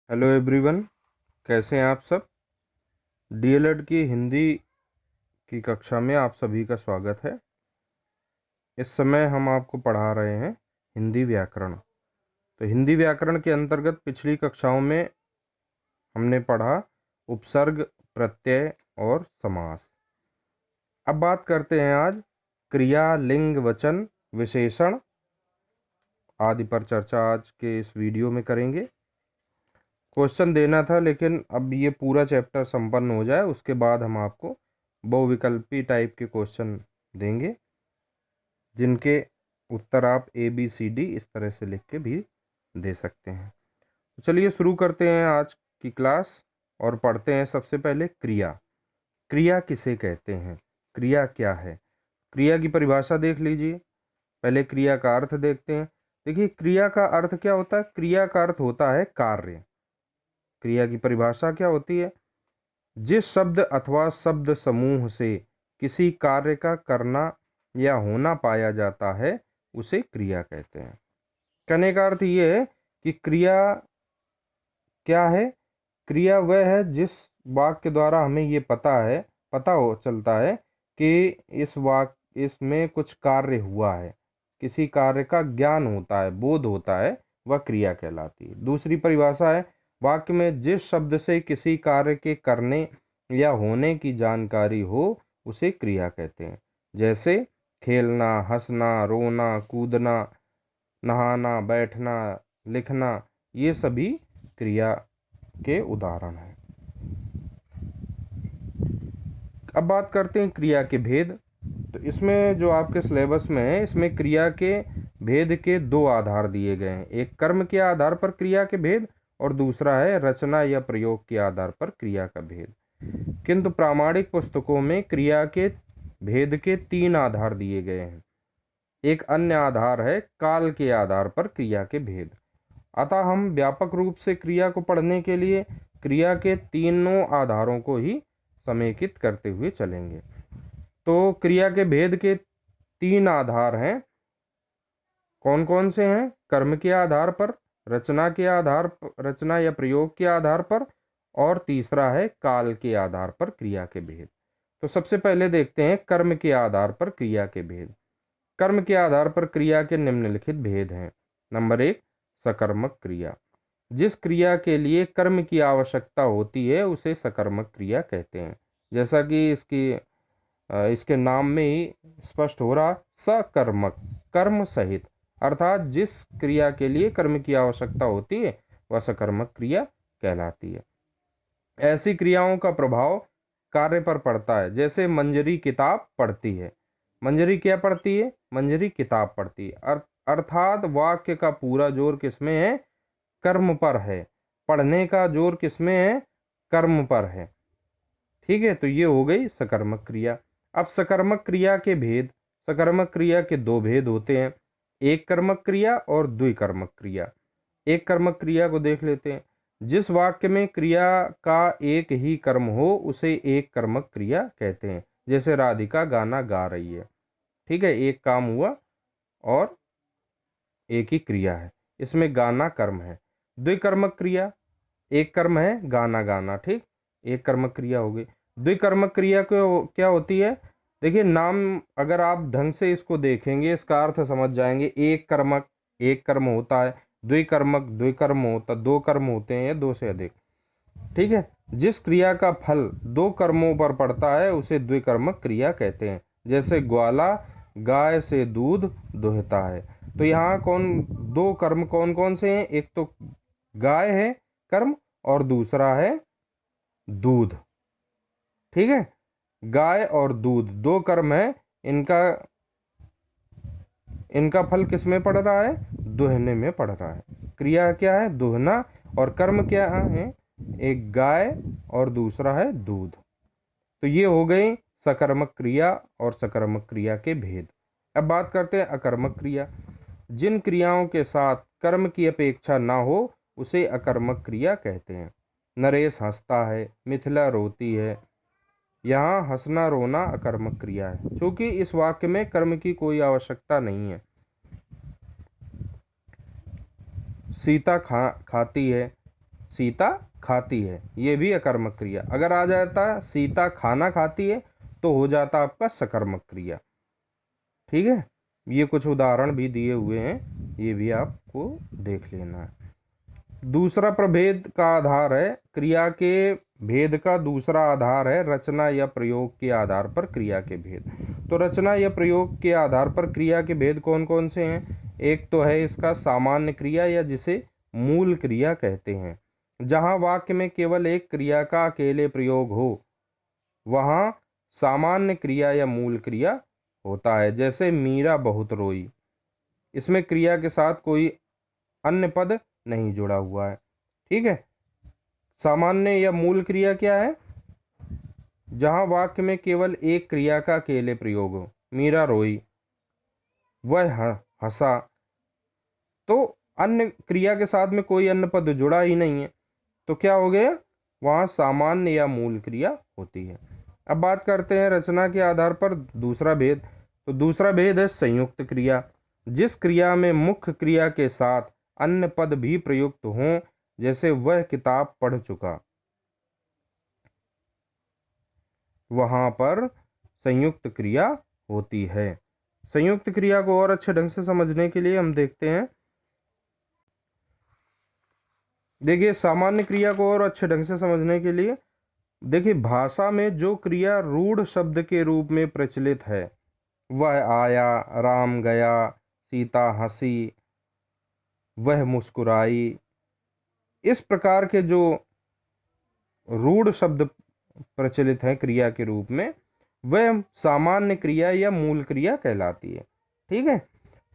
Hello everyone, कैसे हैं आप सब। डीएलएड की हिंदी की कक्षा में आप सभी का स्वागत है। इस समय हम आपको पढ़ा रहे हैं हिंदी व्याकरण। तो हिंदी व्याकरण के अंतर्गत पिछली कक्षाओं में हमने पढ़ा उपसर्ग, प्रत्यय और समास। अब बात करते हैं आज क्रिया, लिंग, वचन, विशेषण आदि पर चर्चा आज के इस वीडियो में करेंगे। क्वेश्चन देना था, लेकिन अब ये पूरा चैप्टर संपन्न हो जाए उसके बाद हम आपको बहुविकल्पी टाइप के क्वेश्चन देंगे, जिनके उत्तर आप ABCD इस तरह से लिख के भी दे सकते हैं। तो चलिए शुरू करते हैं आज की क्लास और पढ़ते हैं सबसे पहले क्रिया। क्रिया किसे कहते हैं, क्रिया क्या है। क्रिया की परिभाषा देख लीजिए। पहले क्रिया का अर्थ देखते हैं। देखिए, क्रिया का अर्थ क्या होता है। क्रिया का अर्थ होता है कार्य। क्रिया की परिभाषा क्या होती है। जिस शब्द अथवा शब्द समूह से किसी कार्य का करना या होना पाया जाता है उसे क्रिया कहते हैं। कहने का अर्थ ये है कि क्रिया क्या है। क्रिया वह है जिस वाक्य द्वारा हमें ये पता हो चलता है कि इसमें कुछ कार्य हुआ है, किसी कार्य का ज्ञान होता है, बोध होता है, वह क्रिया कहलाती है। दूसरी परिभाषा है, वाक्य में जिस शब्द से किसी कार्य के करने या होने की जानकारी हो उसे क्रिया कहते हैं। जैसे खेलना, हंसना, रोना, कूदना, नहाना, बैठना, लिखना, ये सभी क्रिया के उदाहरण हैं। अब बात करते हैं क्रिया के भेद। तो इसमें जो आपके सिलेबस में है, इसमें क्रिया के भेद के दो आधार दिए गए हैं। एक कर्म के आधार पर क्रिया के भेद और दूसरा है रचना या प्रयोग के आधार पर क्रिया का भेद। किंतु प्रामाणिक पुस्तकों में क्रिया के भेद के 3 आधार दिए गए हैं। एक अन्य आधार है काल के आधार पर क्रिया के भेद। अतः हम व्यापक रूप से क्रिया को पढ़ने के लिए क्रिया के तीनों आधारों को ही समेकित करते हुए चलेंगे। तो क्रिया के भेद के 3 आधार हैं। कौन कौन से हैं। कर्म के आधार पर, रचना या प्रयोग के आधार पर, और तीसरा है काल के आधार पर क्रिया के भेद। तो सबसे पहले देखते हैं कर्म के आधार पर क्रिया के भेद। कर्म के आधार पर क्रिया के निम्नलिखित भेद हैं। नंबर 1, सकर्मक क्रिया। जिस क्रिया के लिए कर्म की आवश्यकता होती है उसे सकर्मक क्रिया कहते हैं। जैसा कि इसके नाम में ही स्पष्ट हो रहा, सकर्मक, कर्म सहित, अर्थात जिस क्रिया के लिए कर्म की आवश्यकता होती है वह सकर्मक क्रिया कहलाती है। ऐसी क्रियाओं का प्रभाव कार्य पर पड़ता है। जैसे मंजरी किताब पढ़ती है। मंजरी क्या पढ़ती है। मंजरी किताब पढ़ती है। अर्थात वाक्य का पूरा जोर किसमें है, कर्म पर है। पढ़ने का जोर किसमें है, कर्म पर है। ठीक है, तो ये हो गई सकर्मक क्रिया। अब सकर्मक क्रिया के भेद। सकर्मक क्रिया के 2 भेद होते हैं, एक कर्मक क्रिया और द्विकर्मक क्रिया। एक कर्मक क्रिया को देख लेते हैं। जिस वाक्य में क्रिया का एक ही कर्म हो उसे एक कर्मक क्रिया कहते हैं। जैसे राधिका गाना गा रही है। ठीक है, एक काम हुआ और एक ही क्रिया है, इसमें गाना कर्म है। द्विकर्मक क्रिया, एक कर्म है गाना गाना, ठीक, एक कर्मक क्रिया हो गई। द्विकर्मक क्रिया को क्या होती है। देखिए, नाम अगर आप ढंग से इसको देखेंगे इसका अर्थ समझ जाएंगे। एक कर्मक एक कर्म होता है, द्विकर्मक द्विकर्म होता, 2 कर्म होते हैं या 2 से अधिक। ठीक है, जिस क्रिया का फल 2 कर्मों पर पड़ता है उसे द्विकर्मक क्रिया कहते हैं। जैसे ग्वाला गाय से दूध दुहता है। तो यहाँ 2 कर्म कौन कौन से हैं। एक तो गाय है कर्म और दूसरा है दूध। ठीक है, गाय और दूध 2 कर्म है। इनका फल किस में पड़ रहा है, दुहने में पड़ रहा है। क्रिया क्या है, दुहना, और कर्म क्या है, एक गाय और दूसरा है दूध। तो ये हो गई सकर्मक क्रिया और सकर्मक क्रिया के भेद। अब बात करते हैं अकर्मक क्रिया। जिन क्रियाओं के साथ कर्म की अपेक्षा ना हो उसे अकर्मक क्रिया कहते हैं। नरेश हंसता है, मिथिला रोती है। यहाँ हंसना रोना अकर्मक क्रिया है, क्योंकि इस वाक्य में कर्म की कोई आवश्यकता नहीं है। सीता खाती है, सीता खाती है, ये भी अकर्मक क्रिया। अगर आ जाता सीता खाना खाती है तो हो जाता आपका सकर्मक क्रिया। ठीक है, ये कुछ उदाहरण भी दिए हुए हैं, ये भी आपको देख लेना है। दूसरा प्रभेद का आधार है, क्रिया के भेद का दूसरा आधार है रचना या प्रयोग के आधार पर क्रिया के भेद। तो रचना या प्रयोग के आधार पर क्रिया के भेद कौन कौन से हैं? एक तो है इसका सामान्य क्रिया या जिसे मूल क्रिया कहते हैं। जहां वाक्य में केवल एक क्रिया का अकेले प्रयोग हो वहां सामान्य क्रिया या मूल क्रिया होता है। जैसे मीरा बहुत रोई, इसमें क्रिया के साथ कोई अन्य पद नहीं जुड़ा हुआ है। ठीक है, सामान्य या मूल क्रिया क्या है? जहां वाक्य में केवल एक क्रिया का अकेले प्रयोग हो। मीरा रोई, वह हंसा, तो अन्य क्रिया के साथ में कोई अन्य पद जुड़ा ही नहीं है, तो क्या हो गया? वहां सामान्य या मूल क्रिया होती है। अब बात करते हैं रचना के आधार पर दूसरा भेद। तो दूसरा भेद है संयुक्त क्रिया। जिस क्रिया में मुख्य क्रिया के साथ अन्य पद भी प्रयुक्त हों, जैसे वह किताब पढ़ चुका, वहां पर संयुक्त क्रिया होती है। संयुक्त क्रिया को और अच्छे ढंग से समझने के लिए हम देखते हैं, देखिए सामान्य क्रिया को और अच्छे ढंग से समझने के लिए देखिए, भाषा में जो क्रिया रूढ़ शब्द के रूप में प्रचलित है, वह आया, राम गया, सीता हंसी, वह मुस्कुराई, इस प्रकार के जो रूढ़ शब्द प्रचलित हैं क्रिया के रूप में, वह सामान्य क्रिया या मूल क्रिया कहलाती है। ठीक है,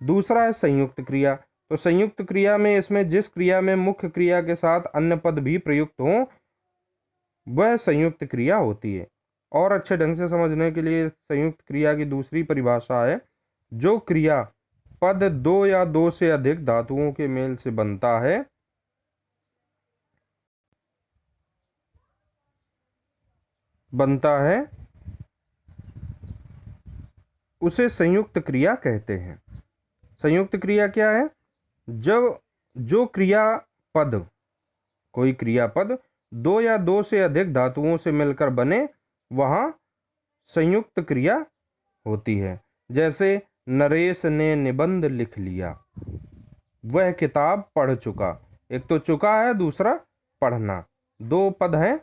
दूसरा है संयुक्त क्रिया। तो संयुक्त क्रिया में इसमें जिस क्रिया में मुख्य क्रिया के साथ अन्य पद भी प्रयुक्त हों, वह संयुक्त क्रिया होती है। और अच्छे ढंग से समझने के लिए संयुक्त क्रिया की दूसरी परिभाषा है, जो क्रिया पद दो या दो से अधिक धातुओं के मेल से बनता है, उसे संयुक्त क्रिया कहते हैं। संयुक्त क्रिया क्या है? जब जो क्रियापद, कोई क्रियापद दो या दो से अधिक धातुओं से मिलकर बने, वहां संयुक्त क्रिया होती है। जैसे नरेश ने निबंध लिख लिया, वह किताब पढ़ चुका। एक तो चुका है, दूसरा पढ़ना, दो पद हैं।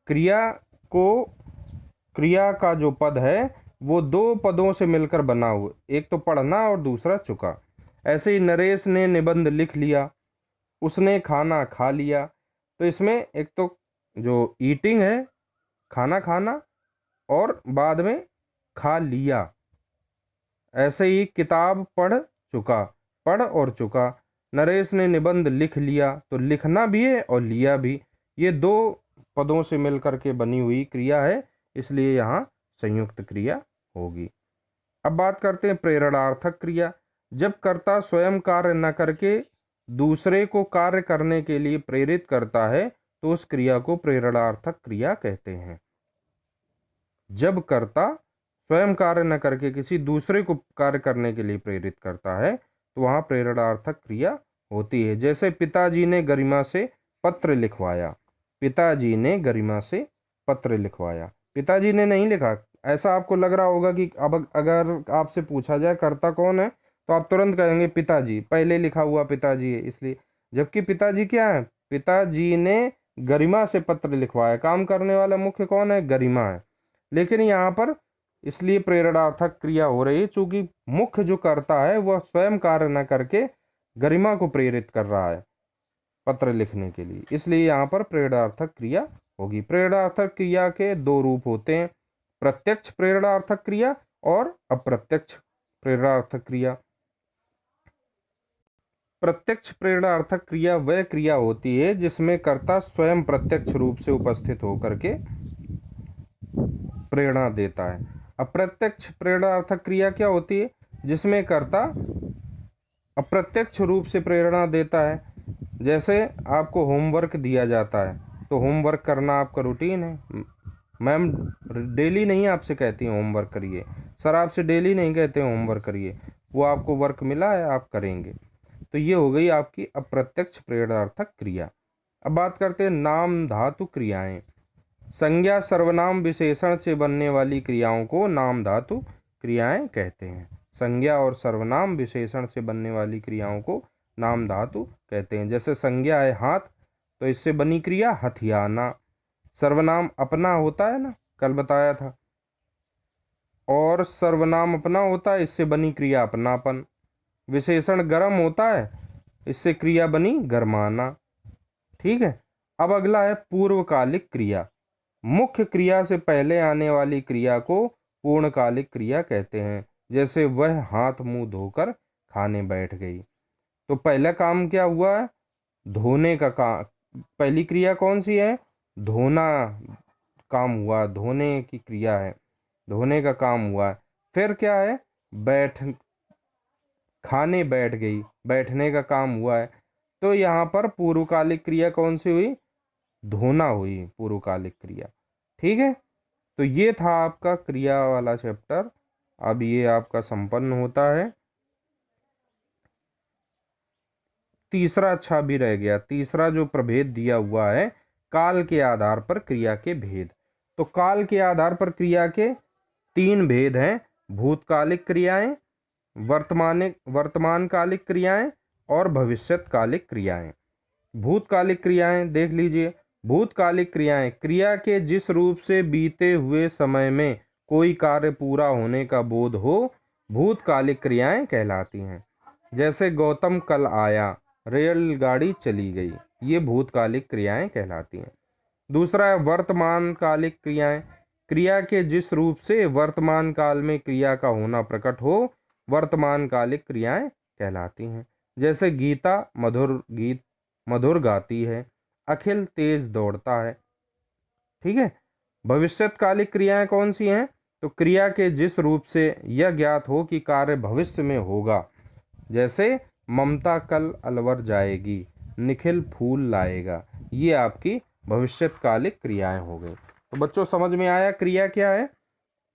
क्रिया का जो पद है वो दो पदों से मिलकर बना हुआ, एक तो पढ़ना और दूसरा चुका। ऐसे ही नरेश ने निबंध लिख लिया, उसने खाना खा लिया। तो इसमें एक तो जो ईटिंग है, खाना खाना, और बाद में खा लिया। ऐसे ही किताब पढ़ चुका, पढ़ और चुका। नरेश ने निबंध लिख लिया, तो लिखना भी है और लिया भी, ये दो पदों से मिलकर के बनी हुई क्रिया है, इसलिए यहाँ संयुक्त क्रिया होगी। अब बात करते हैं प्रेरणार्थक क्रिया। जब कर्ता स्वयं कार्य न करके दूसरे को कार्य करने के लिए प्रेरित करता है, तो उस क्रिया को प्रेरणार्थक क्रिया कहते हैं। जब कर्ता स्वयं कार्य न करके किसी दूसरे को कार्य करने के लिए प्रेरित करता है, तो वहां प्रेरणार्थक क्रिया होती है। जैसे पिताजी ने गरिमा से पत्र लिखवाया, पिताजी ने गरिमा से पत्र लिखवाया, पिताजी ने नहीं लिखा। ऐसा आपको लग रहा होगा कि अब अगर आपसे पूछा जाए कर्ता कौन है, तो आप तुरंत कहेंगे पिताजी, पहले लिखा हुआ पिताजी है इसलिए। जबकि पिताजी क्या है? पिताजी ने गरिमा से पत्र लिखवाया, काम करने वाला मुख्य कौन है? गरिमा है। लेकिन यहाँ पर इसलिए प्रेरणार्थक क्रिया हो रही है चूंकि मुख्य जो कर्ता है वह स्वयं कार्य न करके गरिमा को प्रेरित कर रहा है पत्र लिखने के लिए, इसलिए यहाँ पर प्रेरणार्थक क्रिया होगी। प्रेरणार्थक क्रिया के दो रूप होते हैं, प्रत्यक्ष प्रेरणार्थक क्रिया और अप्रत्यक्ष प्रेरणार्थक क्रिया। प्रत्यक्ष प्रेरणार्थक क्रिया वह क्रिया होती है जिसमें कर्ता स्वयं प्रत्यक्ष रूप से उपस्थित होकर के प्रेरणा देता है। अप्रत्यक्ष प्रेरणार्थक क्रिया क्या होती है? जिसमें कर्ता अप्रत्यक्ष रूप से प्रेरणा देता है। जैसे आपको होमवर्क दिया जाता है, तो होमवर्क करना आपका रूटीन है। मैम डेली नहीं आपसे कहती हैं होमवर्क करिए, सर आपसे डेली नहीं कहते हैं होमवर्क करिए, वो आपको वर्क मिला है, आप करेंगे। तो ये हो गई आपकी अप्रत्यक्ष प्रेरणार्थक क्रिया। अब बात करते हैं नाम धातु क्रियाएं। संज्ञा सर्वनाम विशेषण से बनने वाली क्रियाओं को नाम धातु क्रियाएं कहते हैं। संज्ञा और सर्वनाम विशेषण से बनने वाली क्रियाओं को नाम धातु कहते हैं। जैसे संज्ञा है हाथ, तो इससे बनी क्रिया हथियाना। सर्वनाम अपना होता है ना, कल बताया था, और सर्वनाम अपना होता है, इससे बनी क्रिया अपनापन। विशेषण गर्म होता है, इससे क्रिया बनी गरमाना। ठीक है। अब अगला है पूर्वकालिक क्रिया। मुख्य क्रिया से पहले आने वाली क्रिया को पूर्णकालिक क्रिया कहते हैं। जैसे वह हाथ मुंह धोकर खाने बैठ गई, तो पहला काम क्या हुआ है? धोने का काम। पहली क्रिया कौन सी है? धोना काम हुआ, धोने की क्रिया है, धोने का काम हुआ है। फिर क्या है? खाने बैठ गई, बैठने का काम हुआ है। तो यहाँ पर पूर्वकालिक क्रिया कौन सी हुई? धोना हुई पूर्वकालिक क्रिया। ठीक है। तो ये था आपका क्रिया वाला चैप्टर। अब ये आपका संपन्न होता है। तीसरा अच्छा भी रह गया। तीसरा जो प्रभेद दिया हुआ है, काल के आधार पर क्रिया के भेद। तो काल के आधार पर क्रिया के 3 भेद हैं। भूतकालिक क्रियाएं, वर्तमानकालिक क्रियाएं और भविष्यकालिक क्रियाएं। भूतकालिक क्रियाएं देख लीजिए। भूतकालिक क्रियाएं क्रिया के जिस रूप से बीते हुए समय में कोई कार्य पूरा होने का बोध हो, भूतकालिक क्रियाएं कहलाती हैं। जैसे गौतम कल आया, रेलगाड़ी चली गई, ये भूतकालिक क्रियाएं कहलाती हैं। दूसरा है वर्तमानकालिक क्रियाएं। क्रिया के जिस रूप से वर्तमान काल में क्रिया का होना प्रकट हो, वर्तमानकालिक क्रियाएं कहलाती हैं। जैसे गीता मधुर गाती है, अखिल तेज दौड़ता है। ठीक है। भविष्यकालिक क्रियाएं कौन सी हैं? तो क्रिया के जिस रूप से यह ज्ञात हो कि कार्य भविष्य में होगा। जैसे ममता कल अलवर जाएगी, निखिल फूल लाएगा, ये आपकी भविष्यकालिक क्रियाएं हो गई। तो बच्चों समझ में आया क्रिया क्या है?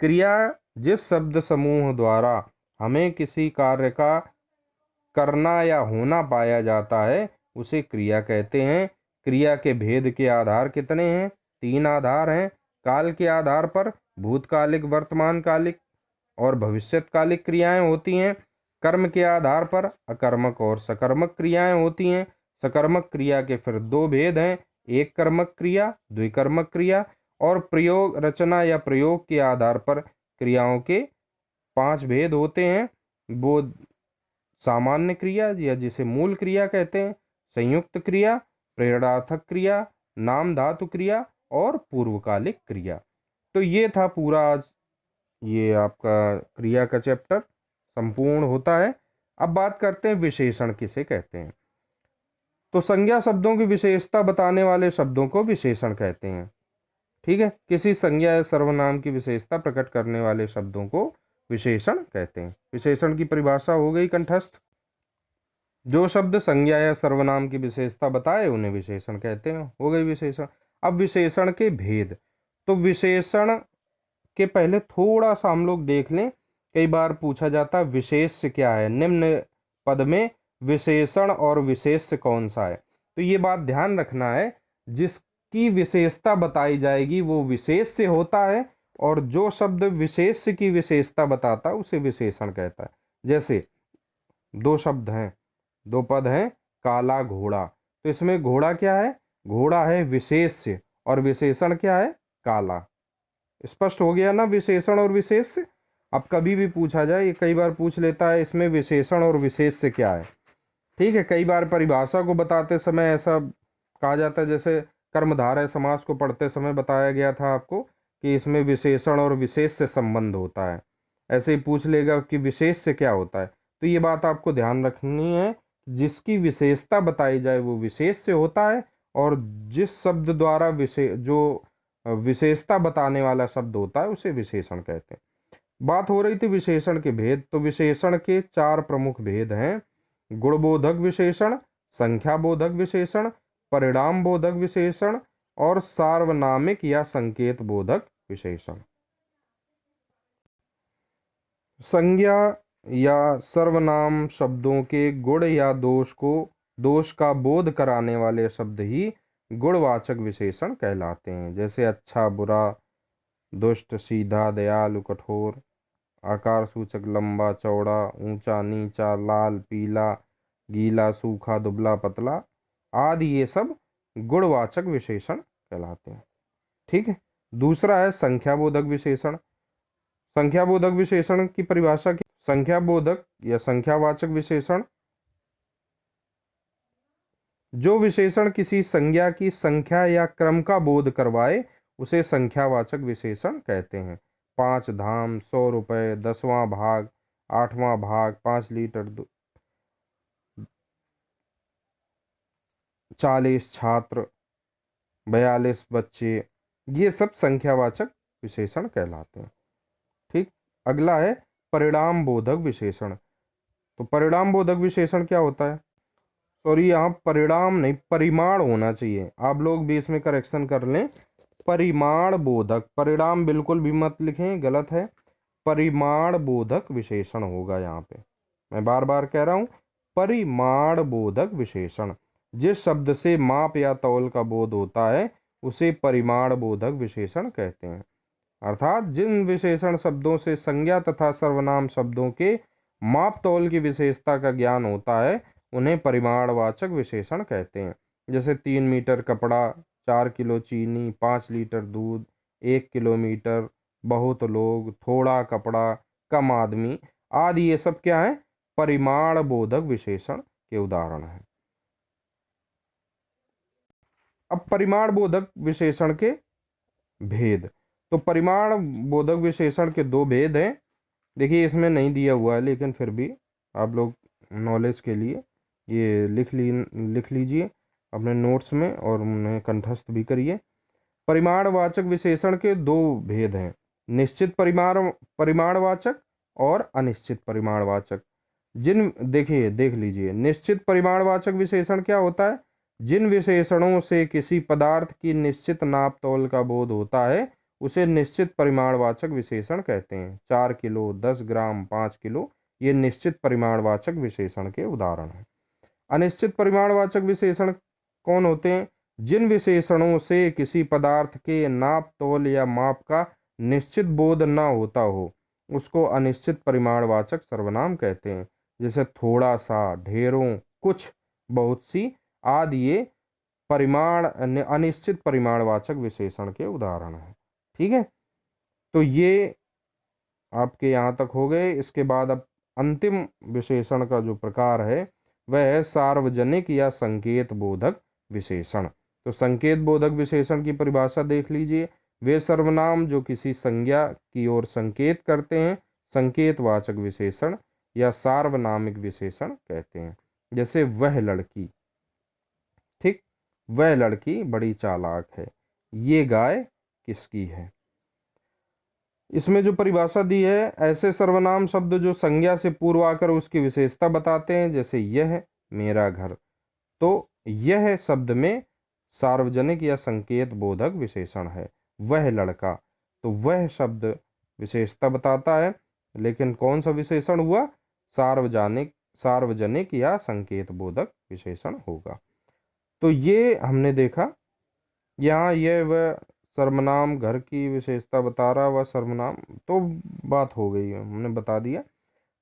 क्रिया जिस शब्द समूह द्वारा हमें किसी कार्य का करना या होना पाया जाता है, उसे क्रिया कहते हैं। क्रिया के भेद के आधार कितने हैं? 3 आधार हैं। काल के आधार पर भूतकालिक, वर्तमानकालिक और भविष्यकालिक क्रियाएं होती हैं। कर्म के आधार पर अकर्मक और सकर्मक क्रियाएं होती हैं। सकर्मक क्रिया के फिर 2 भेद हैं, एक कर्मक क्रिया, द्विकर्मक क्रिया। और प्रयोग, रचना या प्रयोग के आधार पर क्रियाओं के 5 भेद होते हैं। वो सामान्य क्रिया या जिसे मूल क्रिया कहते हैं, संयुक्त क्रिया, प्रेरणार्थक क्रिया, नाम धातु क्रिया और पूर्वकालिक क्रिया। तो ये था पूरा आज ये आपका क्रिया का चैप्टर संपूर्ण होता है। अब बात करते हैं विशेषण किसे कहते हैं। तो संज्ञा शब्दों की विशेषता बताने वाले शब्दों को विशेषण कहते हैं। ठीक है। किसी संज्ञा या सर्वनाम की विशेषता प्रकट करने वाले शब्दों को विशेषण कहते हैं। विशेषण की परिभाषा हो गई कंठस्थ। जो शब्द संज्ञा या सर्वनाम की विशेषता बताए उन्हें विशेषण कहते हैं। हो गई विशेषण। अब विशेषण के भेद। तो विशेषण के पहले थोड़ा सा हम लोग देख लें। कई बार पूछा जाता है विशेष्य क्या है, निम्न पद में विशेषण और विशेष्य कौन सा है। तो ये बात ध्यान रखना है, जिसकी विशेषता बताई जाएगी वो विशेष्य होता है, और जो शब्द विशेष्य की विशेषता बताता है उसे विशेषण कहता है। जैसे 2 शब्द हैं, 2 पद हैं, काला घोड़ा। तो इसमें घोड़ा क्या है? घोड़ा है विशेष्य और विशेषण क्या है? काला। स्पष्ट हो गया ना विशेषण और विशेष्य। अब कभी भी पूछा जाए, ये कई बार पूछ लेता है इसमें विशेषण और विशेष्य क्या है। ठीक है। कई बार परिभाषा को बताते समय ऐसा कहा जाता है, जैसे कर्मधारय समास को पढ़ते समय बताया गया था आपको कि इसमें विशेषण और विशेष्य संबंध होता है। ऐसे ही पूछ लेगा कि विशेष्य क्या होता है। तो ये बात आपको ध्यान रखनी है, जिसकी विशेषता बताई जाए वो विशेष्य होता है, और जिस शब्द द्वारा जो विशेषता बताने वाला शब्द होता है उसे विशेषण कहते हैं। बात हो रही थी विशेषण के भेद। तो विशेषण के 4 प्रमुख भेद हैं। गुणबोधक विशेषण, संख्याबोधक विशेषण, परिणाम बोधक विशेषण और सार्वनामिक या संकेत बोधक विशेषण। संज्ञा या सर्वनाम शब्दों के गुण या दोष का बोध कराने वाले शब्द ही गुणवाचक विशेषण कहलाते हैं। जैसे अच्छा, बुरा, दुष्ट, सीधा, दयालु, कठोर, आकार सूचक लंबा, चौड़ा, ऊंचा, नीचा, लाल, पीला, गीला, सूखा, दुबला, पतला आदि ये सब गुणवाचक विशेषण कहलाते हैं। ठीक है। दूसरा है संख्याबोधक विशेषण। संख्याबोधक विशेषण की परिभाषा की, संख्याबोधक या संख्यावाचक विशेषण जो विशेषण किसी संज्ञा की संख्या या क्रम का बोध करवाए उसे संख्यावाचक विशेषण कहते हैं। 5 धाम, 100 रुपये, 10वां भाग, 8वां भाग, 5 लीटर 40 छात्र, 42 बच्चे, ये सब संख्यावाचक विशेषण कहलाते हैं। ठीक। अगला है परिणाम बोधक विशेषण। तो परिणाम बोधक विशेषण क्या होता है? सॉरी, यहाँ परिणाम नहीं, परिमाण होना चाहिए। आप लोग भी इसमें करेक्शन कर लें। परिमाण बोधक, परिणाम बिल्कुल भी मत लिखें, गलत है। परिमाण बोधक विशेषण होगा यहाँ पे। मैं बार बार कह रहा हूँ, परिमाण बोधक विशेषण। जिस शब्द से माप या तौल का बोध होता है उसे परिमाण बोधक विशेषण कहते हैं। अर्थात जिन विशेषण शब्दों से संज्ञा तथा सर्वनाम शब्दों के माप तौल की विशेषता का ज्ञान होता है उन्हें परिमाणवाचक विशेषण कहते हैं। जैसे 3 मीटर कपड़ा, 4 किलो चीनी, 5 लीटर दूध, 1 किलोमीटर, बहुत लोग, थोड़ा कपड़ा, कम आदमी आदि ये सब क्या है? परिमाण बोधक विशेषण के उदाहरण हैं। अब परिमाण बोधक विशेषण के भेद। तो परिमाण बोधक विशेषण के 2 भेद हैं। देखिए इसमें नहीं दिया हुआ है लेकिन फिर भी आप लोग नॉलेज के लिए ये लिख लीजिए अपने नोट्स में और उन्हें कंठस्थ भी करिए। परिमाणवाचक विशेषण के 2 भेद हैं, निश्चित परिमाणवाचक और अनिश्चित परिमाणवाचक। देख लीजिए, निश्चित परिमाणवाचक विशेषण क्या होता है? जिन विशेषणों से किसी पदार्थ की निश्चित नाप तौल का बोध होता है उसे निश्चित परिमाणवाचक विशेषण कहते हैं। 4 किलो, 10 ग्राम, 5 किलो ये निश्चित परिमाणवाचक विशेषण के उदाहरण हैं। अनिश्चित परिमाणवाचक विशेषण कौन होते हैं? जिन विशेषणों से किसी पदार्थ के नाप तौल या माप का निश्चित बोध न होता हो उसको अनिश्चित परिमाणवाचक सर्वनाम कहते हैं। जैसे थोड़ा सा, ढेरों, कुछ, बहुत सी आदि ये अनिश्चित परिमाणवाचक विशेषण के उदाहरण हैं। ठीक है। तो ये आपके यहाँ तक हो गए। इसके बाद अब अंतिम विशेषण का जो प्रकार है वह है सार्वजनिक या संकेत बोधक विशेषण। तो संकेत बोधक विशेषण की परिभाषा देख लीजिए। वे सर्वनाम जो किसी संज्ञा की ओर संकेत करते हैं संकेतवाचक विशेषण या सार्वनामिक विशेषण कहते हैं। जैसे वह लड़की, ठीक, वह लड़की बड़ी चालाक है, ये गाय किसकी है। इसमें जो परिभाषा दी है, ऐसे सर्वनाम शब्द जो संज्ञा से पूर्व आकर उसकी विशेषता बताते हैं। जैसे यह मेरा घर, तो यह शब्द में सार्वजनिक या संकेत बोधक विशेषण है। वह लड़का, तो वह शब्द विशेषता बताता है, लेकिन कौन सा विशेषण हुआ? सार्वजनिक या संकेत बोधक विशेषण होगा। तो ये हमने देखा। यहाँ यह वह सर्वनाम घर की विशेषता बता रहा, वह सर्वनाम तो बात हो गई, हमने बता दिया।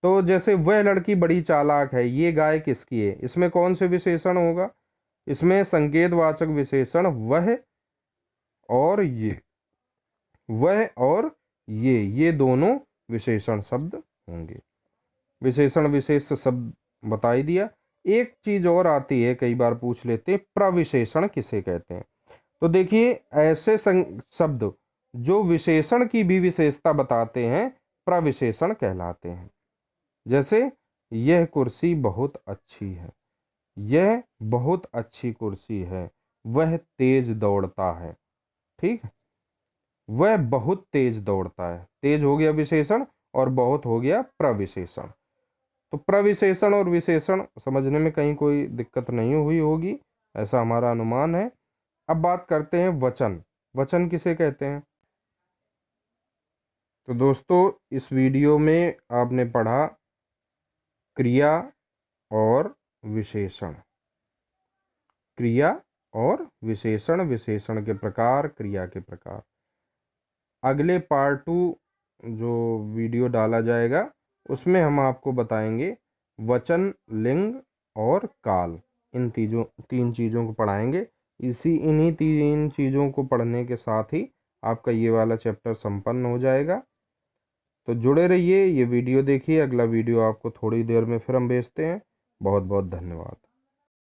तो जैसे वह लड़की बड़ी चालाक है, ये गाय किसकी है, इसमें कौन से विशेषण होगा? इसमें संकेतवाचक विशेषण वह और ये, वह और ये दोनों विशेषण शब्द होंगे। विशेषण विशेष शब्द बता ही दिया। एक चीज और आती है, कई बार पूछ लेते हैं, प्रविशेषण किसे कहते हैं। तो देखिए, ऐसे शब्द जो विशेषण की भी विशेषता बताते हैं प्रविशेषण कहलाते हैं। जैसे यह कुर्सी बहुत अच्छी है, यह बहुत अच्छी कुर्सी है, वह तेज दौड़ता है। ठीक है, वह बहुत तेज दौड़ता है, तेज हो गया विशेषण और बहुत हो गया प्रविशेषण। तो प्रविशेषण और विशेषण समझने में कहीं कोई दिक्कत नहीं हुई होगी, ऐसा हमारा अनुमान है। अब बात करते हैं वचन। वचन किसे कहते हैं? तो दोस्तों, इस वीडियो में आपने पढ़ा क्रिया और विशेषण। क्रिया और विशेषण, विशेषण के प्रकार, क्रिया के प्रकार। अगले पार्ट 2 जो वीडियो डाला जाएगा उसमें हम आपको बताएंगे वचन, लिंग और काल। इन तीन चीज़ों को पढ़ाएंगे। इन्हीं 3 चीज़ों को पढ़ने के साथ ही आपका ये वाला चैप्टर संपन्न हो जाएगा। तो जुड़े रहिए, ये वीडियो देखिए। अगला वीडियो आपको थोड़ी देर में फिर हम भेजते हैं। बहुत बहुत धन्यवाद।